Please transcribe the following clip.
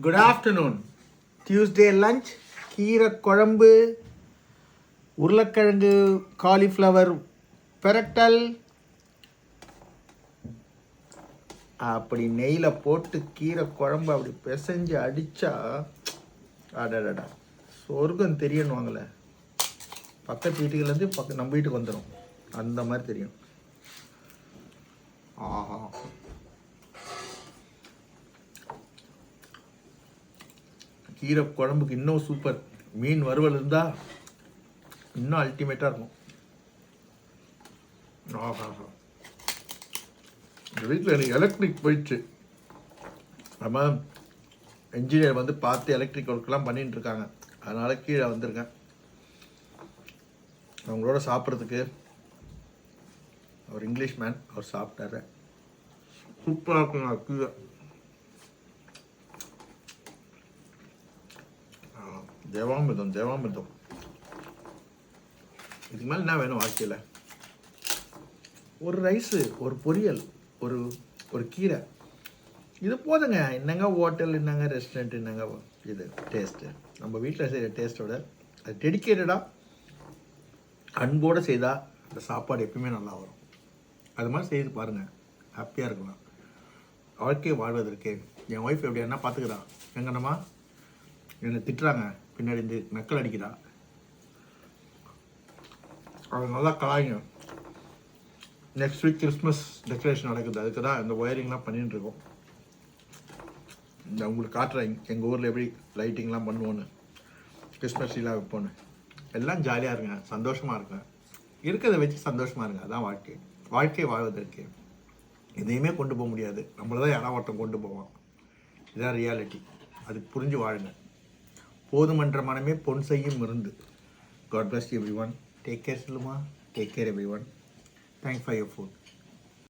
Good afternoon. Tuesday lunch கீரை குழம்பு, உருளைக்கிழங்கு காலிஃப்ளவர் பெரட்டல். அப்படி நெய்யில் போட்டு கீரை குழம்பு அப்படி பிசைஞ்சு அடித்தா அடடா சொர்க்கம் தெரியணுவாங்களே. பக்கத்து வீட்டுக்குலேருந்து நம்ம வீட்டுக்கு வந்துடும், அந்த மாதிரி தெரியும். ஆஹா, கீரை குழம்புக்கு இன்னும் சூப்பர். மீன் வறுவல் இருந்தால் இன்னும் அல்டிமேட்டாக இருக்கும். ஆஹா, இந்த வீட்டில் எனக்கு எலக்ட்ரிக் போயிடுச்சு. நம்ம என்ஜினியர் வந்து பார்த்து எலக்ட்ரிக் ஒர்க்லாம் பண்ணிட்டு இருக்காங்க. அதனால் கீழே வந்திருக்கேன் அவங்களோட சாப்பிட்றதுக்கு. அவர் இங்கிலீஷ் மேன், அவர் சாப்பிட்டாரு. சூப்பராக இருக்குங்க கீழே. தேவாமிர்தம் தேவாமிர்தம். இதுக்கு மேலே என்ன வேணும் வாழ்க்கையில்? ஒரு ரைஸு, ஒரு பொரியல், ஒரு ஒரு கீரை, இது போதுங்க. என்னங்க ஹோட்டல், என்னங்க ரெஸ்டாரண்ட், என்னங்க இது டேஸ்ட்டு? நம்ம வீட்டில் செய்கிற டேஸ்ட்டோட அது டெடிக்கேட்டடாக அன்போடு செய்தால் அந்த சாப்பாடு எப்பயுமே நல்லா வரும். அது மாதிரி செய்து பாருங்கள், ஹாப்பியாக இருக்கலாம். வாழ்க்கையை வாழ்வதற்கு என் ஒய்ஃப் எப்படி என்ன பார்த்துக்கிறா, எங்கன்னமா என்னை திட்டுறாங்க, பின்னாடி இந்த நக்கல் அடிக்கிறா, அது நல்லா கலாய்ங்க. நெக்ஸ்ட் வீக் கிறிஸ்மஸ் டெக்கரேஷன் நடக்குது, அதுக்கு தான் இந்த ஒயரிங்லாம் பண்ணிட்டு இருக்கோம். இந்த உங்களுக்கு காட்டுறேன் எங்கள் ஊரில் எப்படி லைட்டிங்லாம் பண்ணுவோன்னு, கிறிஸ்மஸ் ட்ரீலாம் வைப்போன்னு. எல்லாம் ஜாலியாக இருங்க, சந்தோஷமாக இருங்க, இருக்கிறத வச்சு சந்தோஷமாக இருங்க. அதான் வாழ்க்கை. வாழ்க்கை வாழ்வதற்கு எதையுமே கொண்டு போக முடியாது, நம்மள தான் யாராவது ஒருத்தன் கொண்டு போவான். இதுதான் ரியாலிட்டி. அதுக்கு புரிஞ்சு வாழுங்க. போதுமன்ற மனமே பொன் செய்யும் இருந்து. God bless you everyone. Take care, Siluma. Take care everyone. Thanks for your food.